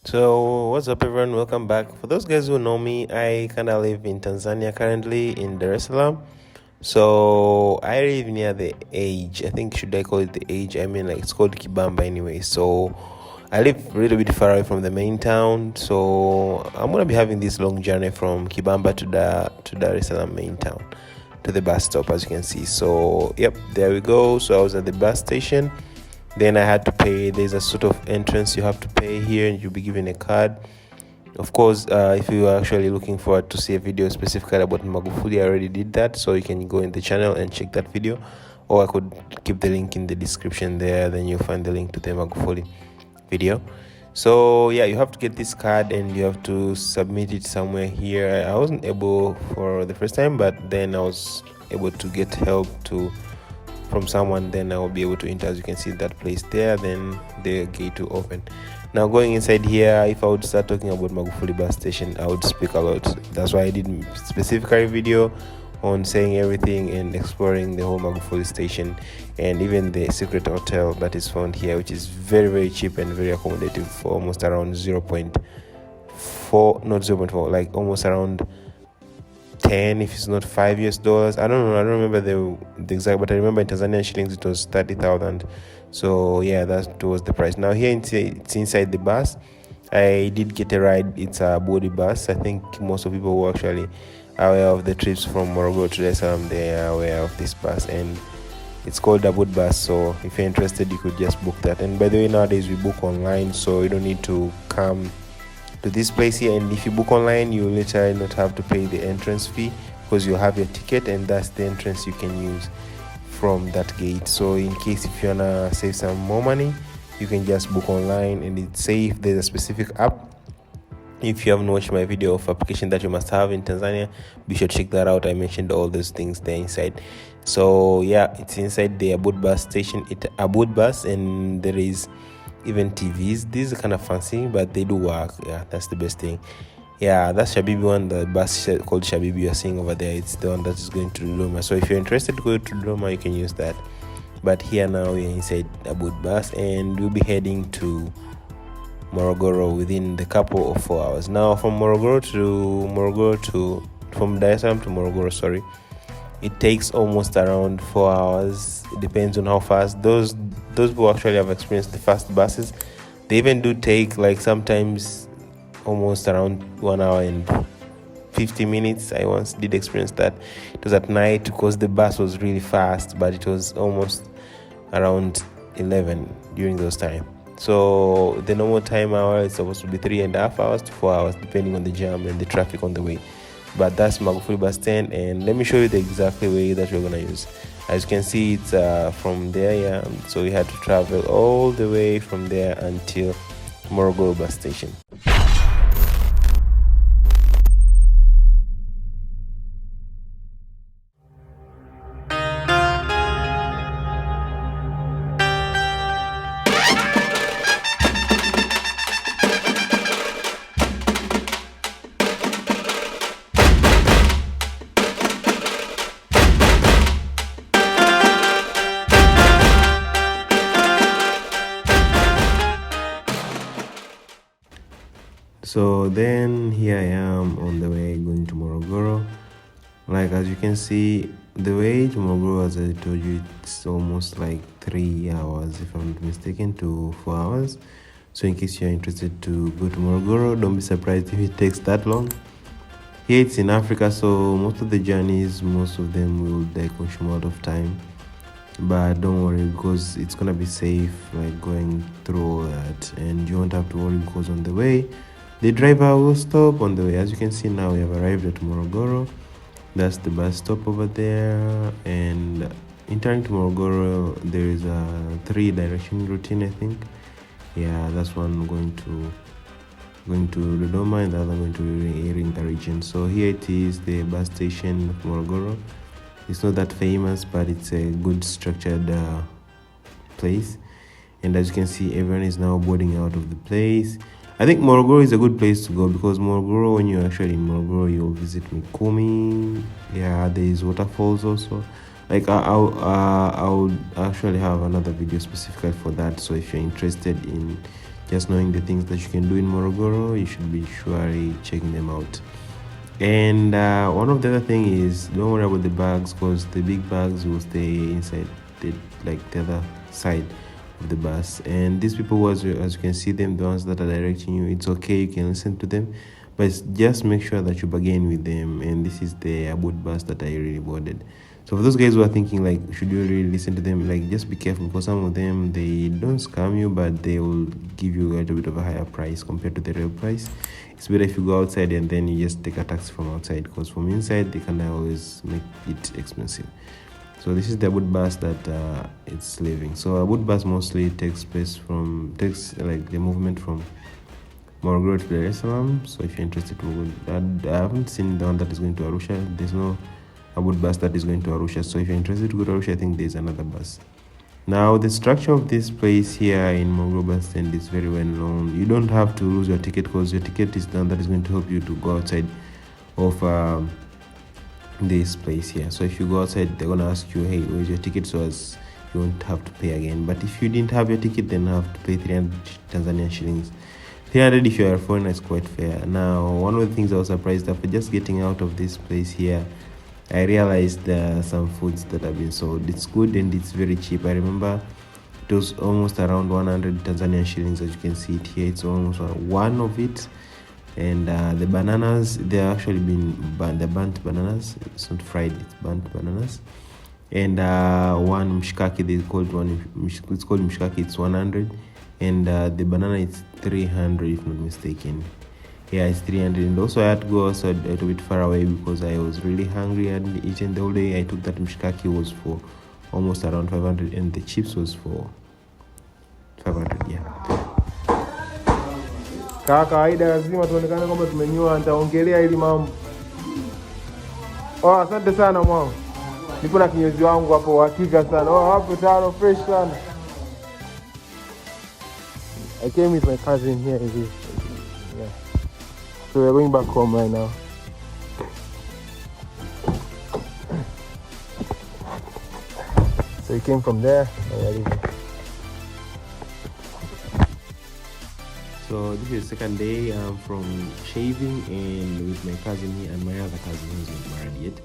So, what's up, everyone? Welcome back. For those guys who know me, I kind of live in Tanzania currently in Dar es Salaam. So, I live near the age. I think, should I call it the age? I mean, like, it's called Kibamba anyway. So, I live a little bit far away from the main town. So, I'm going to be having this long journey from Kibamba to Dar es Salaam main town to the bus stop, as you can see. So, yep, there we go. So, I was at the bus station. Then I had to pay. There's a sort of entrance you have to pay here, and you'll be given a card. Of course, if you are actually looking forward to see a video specifically about Magufuli, I already did that, so you can go in the channel and check that video, or I could keep the link in the description there. Then you'll find the link to the Magufuli video. So yeah, you have to get this card and you have to submit it somewhere here. I wasn't able for the first time, but then I was able to get help from someone. Then I will be able to enter. As you can see that place there, then the gate will open. Now going inside here, if I would start talking about Magufuli bus station, I would speak a lot. That's why I did specifically video on saying everything and exploring the whole Magufuli station and even the secret hotel that is found here, which is very cheap and very accommodative for almost around 0.4, not 0.4, like almost around 10 if it's not $5. I don't know, I don't remember the exact, but I remember in Tanzanian shillings it was 30,000. So yeah, that was the price. Now here it's inside the bus. I did get a ride. It's a body bus. I think most of people who actually are aware of the trips from Morogoro to Dar es Salaam, they are aware of this bus, and it's called a boat bus. So if you're interested, you could just book that. And by the way, nowadays we book online, so you don't need to come to this place here. And if you book online, you literally not have to pay the entrance fee, because you have your ticket and that's the entrance you can use from that gate. So in case if you wanna save some more money, you can just book online, and it's safe. There's a specific app. If you haven't watched my video of application that you must have in Tanzania, be sure to check that out. I mentioned all those things there inside. So yeah, it's inside the Abud bus station. It's Abud bus, and there is even TVs. These are kind of fancy, but they do work. Yeah, that's the best thing. Yeah, that's Shabibi one, the bus called Shabibi you're seeing over there. It's the one that is going to Dodoma. So if you're interested to go to Dodoma, you can use that. But here now we're inside Abud bus, and we'll be heading to Morogoro within the couple of 4 hours. Now from Dar es Salaam to Morogoro, sorry, it takes almost around 4 hours. It depends on how fast those who actually have experienced the fast buses, they even do take like sometimes almost around 1 hour and 50 minutes. I once did experience that. It was at night because the bus was really fast, but it was almost around 11 during those time. So the normal time hour is supposed to be 3.5 hours to 4 hours, depending on the jam and the traffic on the way. But that's Magufuli bus stand, and let me show you the exact way that we're gonna use. As you can see, it's from there, yeah. So we had to travel all the way from there until Morogoro bus station. So then here I am on the way going to Morogoro. Like as you can see, the way to Morogoro, as I told you, it's almost like 3 hours if I'm not mistaken, to 4 hours. So in case you're interested to go to Morogoro, don't be surprised if it takes that long. Here it's in Africa, so most of the journeys, most of them will consume a lot of time. But don't worry, because it's gonna be safe, like going through all that, and you won't have to worry because on the way the driver will stop on the way. As you can see now, we have arrived at Morogoro. That's the bus stop over there. And entering to Morogoro, there is a 3-direction routine, I think. Yeah, that's one going to Dodoma, and the other going to Iringa region. So here it is, the bus station of Morogoro. It's not that famous, but it's a good structured place. And as you can see, everyone is now boarding out of the place. I think Morogoro is a good place to go, because Morogoro, when you're actually in Morogoro, you'll visit Mikumi. Yeah, there is waterfalls also. Like I would actually have another video specifically for that. So if you're interested in just knowing the things that you can do in Morogoro, you should be surely checking them out. And one of the other thing is, don't worry about the bags, because the big bags will stay inside the other side of the bus. And these people, as you can see them, the ones that are directing you, it's okay, you can listen to them, but just make sure that you bargain with them. And this is the about bus that I really boarded. So for those guys who are thinking like, should you really listen to them, like, just be careful, because some of them, they don't scam you, but they will give you a little bit of a higher price compared to the real price. It's better if you go outside and then you just take a taxi from outside, because from inside they can always make it expensive. So this is the Abud bus that it's leaving. So Abud bus mostly takes like the movement from Morogoro to Dar es Salaam. So if you're interested, I haven't seen the one that is going to Arusha. There's no Abud bus that is going to Arusha. So if you're interested to go to Arusha, I think there's another bus. Now, the structure of this place here in Morogoro bus stand is very well known. You don't have to lose your ticket, because your ticket is done. That is going to help you to go outside of this place here. So if you go outside, they're going to ask you, hey, where's your ticket? So as you won't have to pay again. But if you didn't have your ticket, then you have to pay 300 Tanzanian shillings. 300 if you're a foreigner is quite fair. Now, one of the things I was surprised after just getting out of this place here, I realized there are some foods that have been sold. It's good and it's very cheap. I remember it was almost around 100 Tanzanian shillings. As you can see it here, it's almost one of it. And the bananas, they're actually they're burnt bananas. It's not fried, it's burnt bananas. And one mshikaki, it's called mshikaki, it's 100. And the banana is 300 if not mistaken. Yeah, it's 300. And also I had to go outside a little bit far away because I was really hungry. I hadn't eaten the whole day. I took that mshikaki was for almost around 500, and the chips was for 500. Yeah. Kawaida lazima tuonekane kwamba tumenyua. Nitaongelea ili mambo. Oh, asante sana mwanangu. Nipo na kinyozi wangu hapo hakika sana. Oh, hapo tano fresh sana. I came with my cousin here. Yeah. So we're going back home right now. So we came from there and we're leaving. So this is the second day from shaving and with my cousin here and my other cousin who's not married yet.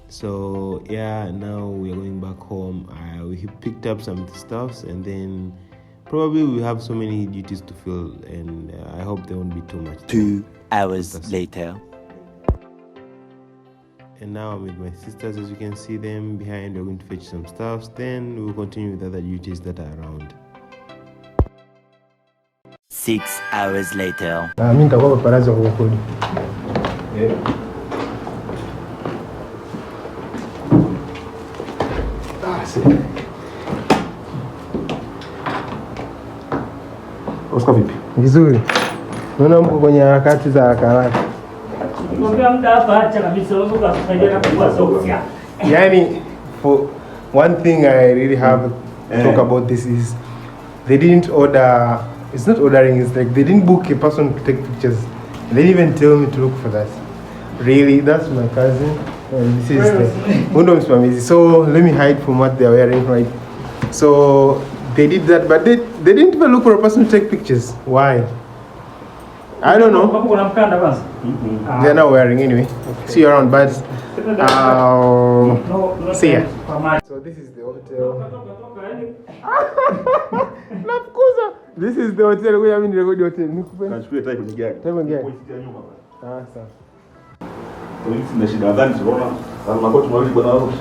So yeah, now we're going back home. We picked up some stuffs and then probably we have so many duties to fill, and I hope there won't be too much. 2 hours later. And now I'm with my sisters, as you can see them behind. We're going to fetch some stuffs, then we'll continue with other duties that are around. 6 hours later. Mimi nitakuwa paparazi wa kukodi. Oscar vipi? Vizuri. Naona mko kwenye harakati za haraka. Nikwambia muda hapa acha kabisa wewe ukasaidia kwa sofia. Yani, for one thing I really have to talk about this is they didn't order. It's not ordering. It's like they didn't book a person to take pictures. They didn't even tell me to look for that. Really, that's my cousin. And this is the Undo Msimamizi. So let me hide from what they're wearing, right? So they did that, but they didn't even look for a person to take pictures. Why? I don't know. They're not wearing anyway. Okay. See you around, but see ya. So this is the hotel. This is the hotel. We are in the hotel. Nachukua type ni gani? Type ni gani? Kuisikia nyuma bana. Sawa. Kwa hiyo tuna shida gani tunaona? Kama makoti mawili bwana Arusha.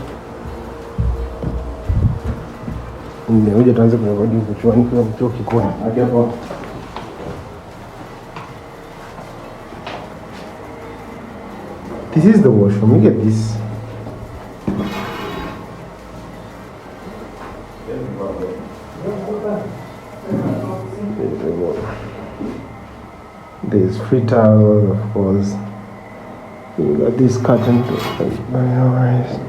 Ngoja tuanze kurekodi kuchuani kwa mtu kikoni. Hadi hapo. This is the washroom. Look at this. There's free towels, of course. You got this curtain. Very nice.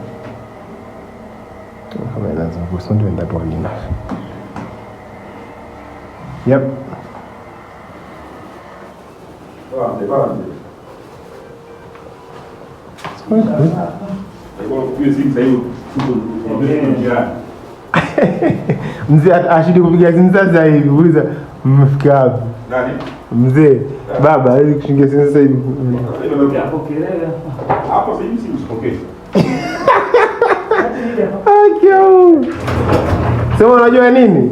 Of course, not doing that one enough. Yep. Mzee ashidi kupiga simu sasa hivi. Uliza mmefika wapi? Nani? Mzee, baba hawezi kushingia simu sasa hivi. Hapo sasa hivi usipokee. Sema unajua nini?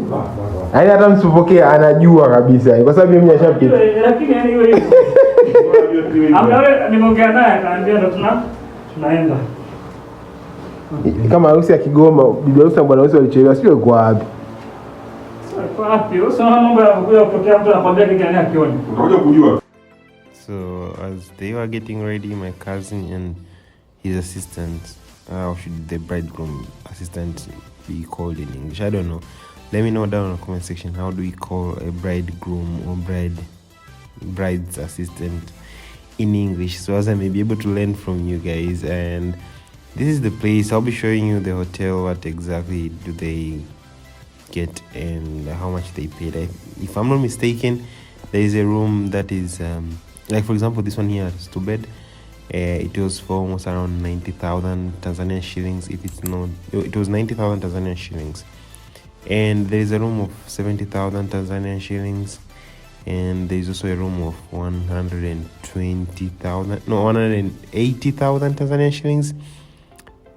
Yaani hata msipokee anajua kabisa kwa sababu mimi nishapita. Lakini yani hiyo hiyo. Ambaye nimeongea naye akaambia ndo tunaenda. Kama harusi ya Kigoma, bibi harusi na bwana harusi walichelewa, sio kwa wapi? Kwa wapi? Usema mambo ya kuja kutokea mtu anakuambia kitu gani akioni. Utakuja kujua. So as they were getting ready, my cousin and his assistant, how should the bridegroom assistant be called in English? I don't know. Let me know down in the comment section, how do we call a bridegroom or bride's assistant in English, so as I may be able to learn from you guys. And this is the place. I'll be showing you the hotel, what exactly do they get and how much they paid. If I'm not mistaken, there is a room that is like, for example, this one here is 2 bed. It was for almost around 90,000 Tanzanian shillings. If it's not, it was 90,000 Tanzanian shillings. And there is a room of 70,000 Tanzanian shillings, and there is also a room of 180,000 Tanzanian shillings.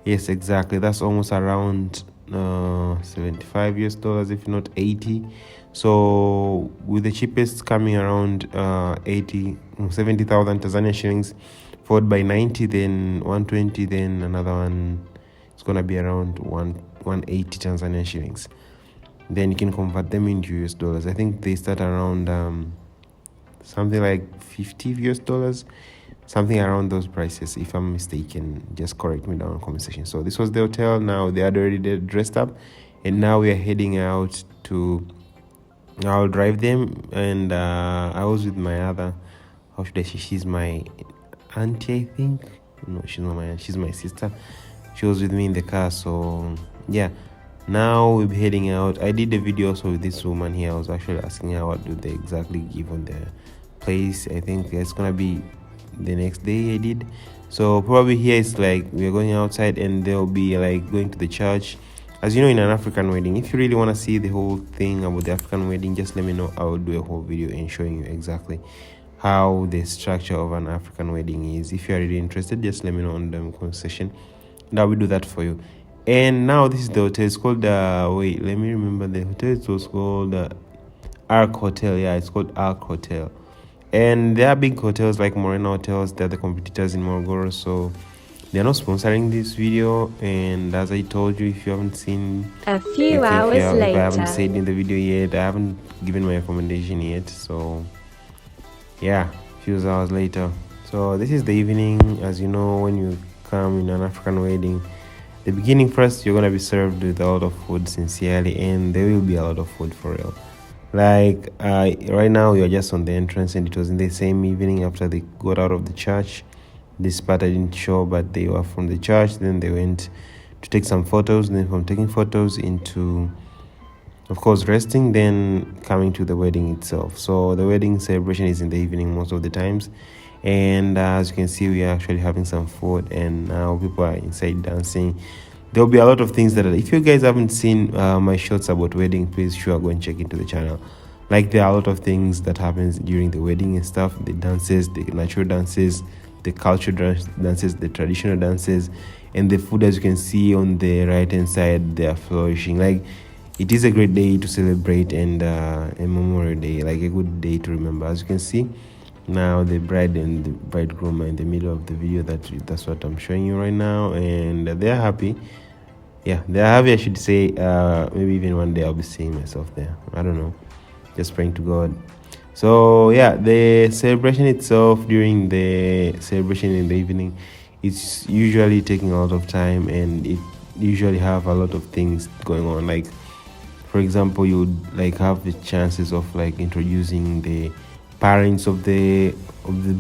Yes, exactly. That's almost around $75 US, if not 80. So with the cheapest coming around 70,000 Tanzanian shillings, followed by 90, then 120, then another one. It's gonna be around 180 Tanzanian shillings. Then you can convert them into US dollars. I think they start around something like $50 US, something around those prices. If I'm mistaken, just correct me down in the comment section. So this was the hotel. Now they had already dressed up, and now we are heading out to. I'll drive them, and I was with my other. How should I say? She's my auntie, I think. No, she's not my aunt. She's my sister. She was with me in the car. So yeah. Now we'll be heading out. I did a video also with this woman here. I was actually asking her what do they exactly give on the place. I think it's gonna be the next day I did. So probably here it's like we're going outside, and they'll be like going to the church. As you know, in an African wedding, if you really want to see the whole thing about the African wedding, just let me know. I will do a whole video and showing you exactly how the structure of an African wedding is. If you're really interested, just let me know in the comment section, and I will do that for you. And now this is the hotel. It's called wait, let me remember the hotel. It was called Ark Hotel. Yeah, it's called Ark Hotel. And there are big hotels like Morena Hotels. They're the competitors in Morogoro, so they're not sponsoring this video. And as I told you, if you haven't seen, a few hours if later, I haven't said in the video yet, I haven't given my recommendation yet. So yeah, a few hours later. So this is the evening. As you know, when you come in an African wedding, the beginning first, you're gonna be served with a lot of food, sincerely, and there will be a lot of food for real. Like right now, we are just on the entrance, and it was in the same evening after they got out of the church. This part I didn't show, but they were from the church. Then they went to take some photos. Then from taking photos into, of course, resting. Then coming to the wedding itself. So the wedding celebration is in the evening most of the times. And as you can see, we are actually having some food, and now people are inside dancing. There'll be a lot of things that if you guys haven't seen my shorts about wedding, please sure go and check into the channel. Like, there are a lot of things that happens during the wedding and stuff, the dances, the natural dances, the cultural dances, the traditional dances, and the food. As you can see on the right hand side, they are flourishing. Like, it is a great day to celebrate, and a memorial day, like a good day to remember. As you can see, now the bride and the bridegroom are in the middle of the video. That's what I'm showing you right now, and they're happy. Yeah, they're happy, I should say. Maybe even one day I'll be seeing myself there. I don't know, just praying to God. So yeah, the celebration itself, during the celebration in the evening, it's usually taking a lot of time, and it usually have a lot of things going on. Like, for example, you would like have the chances of like introducing the parents of the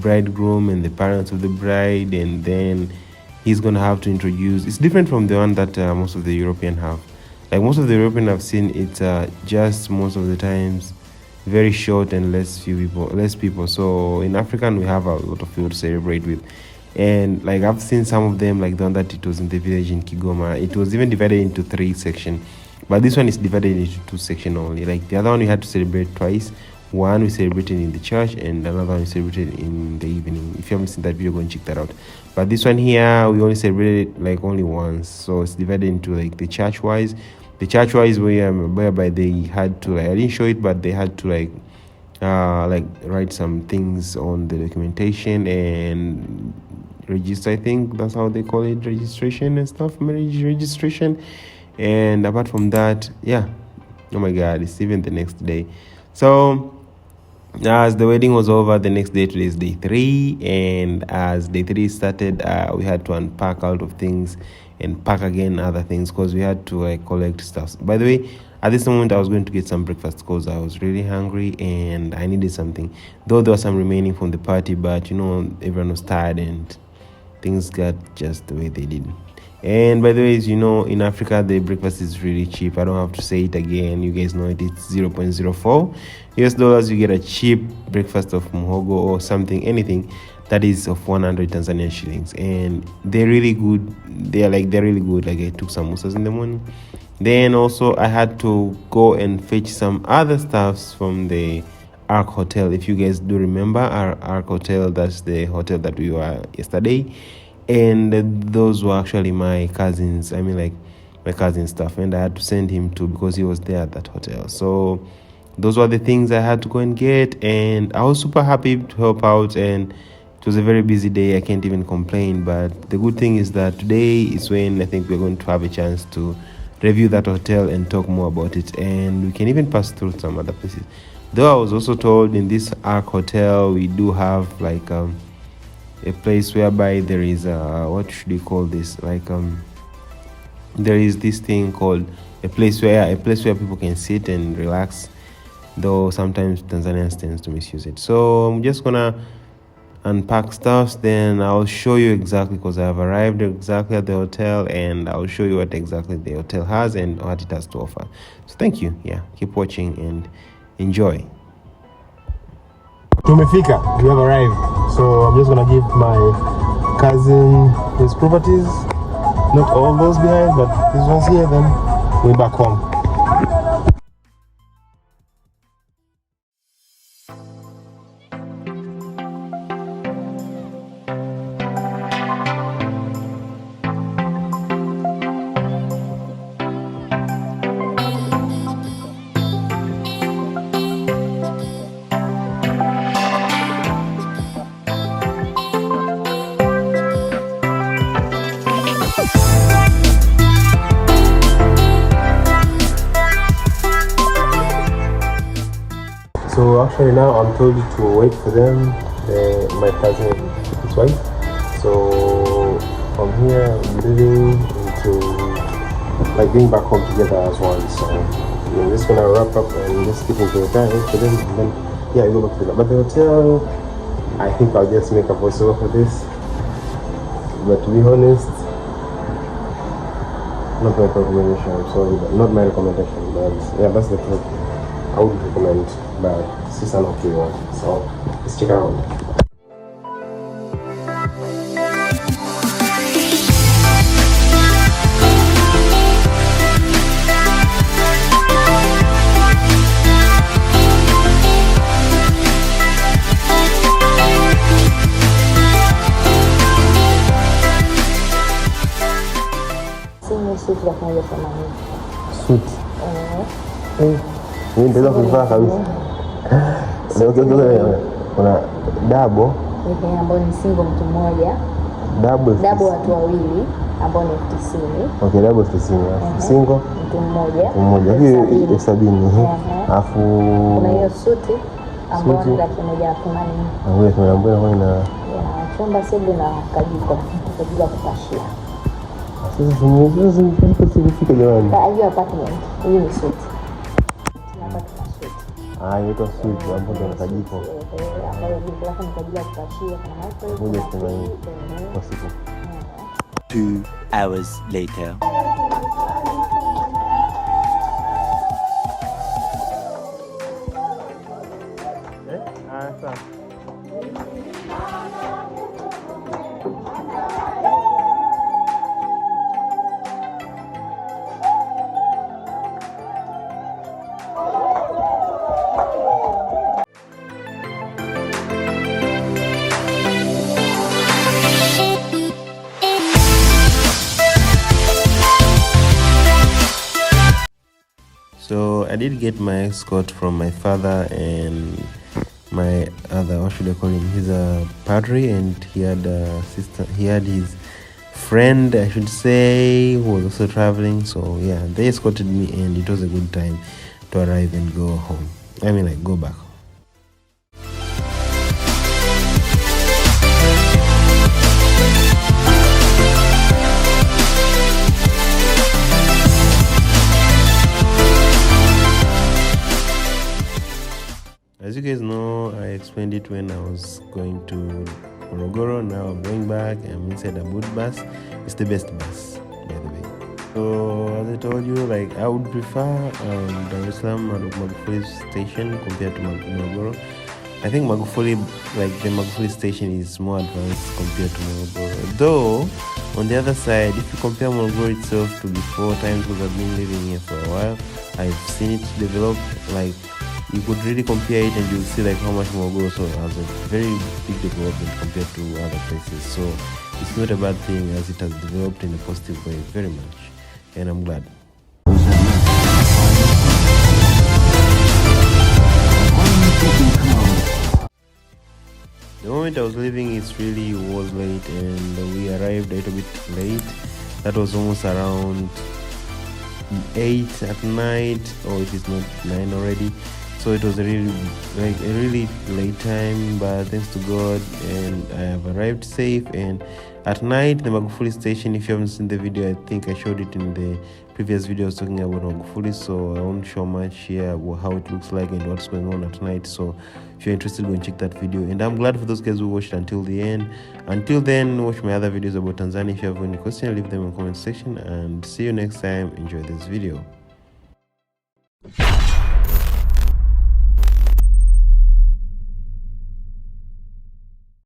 bridegroom and the parents of the bride, and then he's gonna have to introduce. It's different from the one that most of the European have. Like, most of the European I've seen, it's just most of the times very short and less people. So in African, we have a lot of people to celebrate with, and like I've seen some of them, like the one that it was in the village in Kigoma, it was even divided into 3 sections, but this one is divided into 2 sections only. Like the other one, we had to celebrate twice. One we celebrated in the church, and another one we celebrated in the evening. If you haven't seen that video, go and check that out. But this one here, we only celebrated like only once, so it's divided into like the church wise. The church wise whereby they had to, like, I didn't show it, but they had to like write some things on the documentation and register. I think that's how they call it, registration and stuff, marriage registration. And apart from that, yeah, oh my god, it's even the next day. So as the wedding was over, the next day, today is day 3, and as day 3 started, we had to unpack out of things and pack again other things because we had to like collect stuff. By the way, at this moment I was going to get some breakfast because I was really hungry and I needed something, though there was some remaining from the party, but you know, everyone was tired and things got just the way they did. And by the way, you know, in Africa the breakfast is really cheap. I don't have to say it again, you guys know it. It's 0.04 US dollars. You get a cheap breakfast of muhogo or something, anything that is of 100 Tanzanian shillings, and they're really good. They're really good. Like, I took samosas in the morning. Then also I had to go and fetch some other stuffs from the Ark Hotel. If you guys do remember our Ark Hotel, that's the hotel that we were yesterday, and those were actually my cousins. I mean, like, my cousin stuff, and I had to send him to, because he was there at that hotel. So those were the things I had to go and get, and I was super happy to help out, and it was a very busy day. I can't even complain. But the good thing is that today is when I think we're going to have a chance to review that hotel and talk more about it, and we can even pass through some other places. Though I was also told in this Ark Hotel we do have like a place whereby there is what should we call this, like there is this thing called a place where people can sit and relax, though sometimes Tanzanians tends to misuse it. So I'm just gonna unpack stuff, then I'll show you exactly, because I have arrived exactly at the hotel, and I'll show you what exactly the hotel has and what it has to offer. So thank you. Yeah, keep watching and enjoy. Tumefika, we have arrived. So I'm just gonna give my cousin his properties, not all those behind, but this one's here, then we're back home. So actually now I'm told to wait for them, my cousin and his wife. So from here I'm leaving into like being back home together as one. So we're just gonna wrap up and just get into the car, wait for them, and then yeah, we go back to that. But the hotel, I think I'll just make a voiceover for this. But to be honest, not my recommendation, I'm sorry, but not my recommendation, but yeah, that's the truth. I would recommend, but it's an okay one. So let's check it out. Suit. Ini ndio kuvaa kabisa. Kuna double ambao ni single mtu mmoja, double watu wawili ambao ni 90. Okay, double 90. Single mtu mmoja. Hiyo 70. Alafu kuna hiyo suti ambao ni 180. Wewe tunaambiwa kwa ina chumba sebu na kajiko kwa ajili ya kupashia. Sasa sifika jamani. Hiyo apartment, hiyo ni suti. Inaitwa suite ambapo na kajiko. Ambayo ni kwa ajili ya kupashia kama microwave. Kwa siku. 2 hours later. I did get my escort from my father and my other, what should I call him? He's a padre, and he had a sister. He had his friend, I should say, who was also traveling. So yeah, they escorted me, and it was a good time to arrive and go home. I mean, like, go back. As you guys know, I explained it when I was going to Morogoro. Now I'm going back. I'm inside a boot bus. It's the best bus, by the way. So as I told you, like, I would prefer Dar es Salaam Magufuli station compared to Morogoro. I think Magufuli, like the Magufuli station, is more advanced compared to Morogoro. Though on the other side, if you compare Morogoro itself to before times, because I've been living here for a while, I've seen it develop. Like, you could really compare it, and you'll see like how much Morogoro also has a very big development compared to other places. So it's not a bad thing, as it has developed in a positive way very much, and I'm glad. The moment I was leaving, it really was late, and we arrived a little bit late. That was almost around 8 at night, or if it's not 9 already. So it was a really late time, but thanks to God, and I have arrived safe. And at night, the Magufuli station, if you haven't seen the video, I think I showed it in the previous video I was talking about Magufuli, so I won't show much here how it looks like and what's going on at night. So if you're interested, go and check that video. And I'm glad for those guys who watched until the end. Until then, watch my other videos about Tanzania. If you have any questions, leave them in the comment section, and see you next time. Enjoy this video.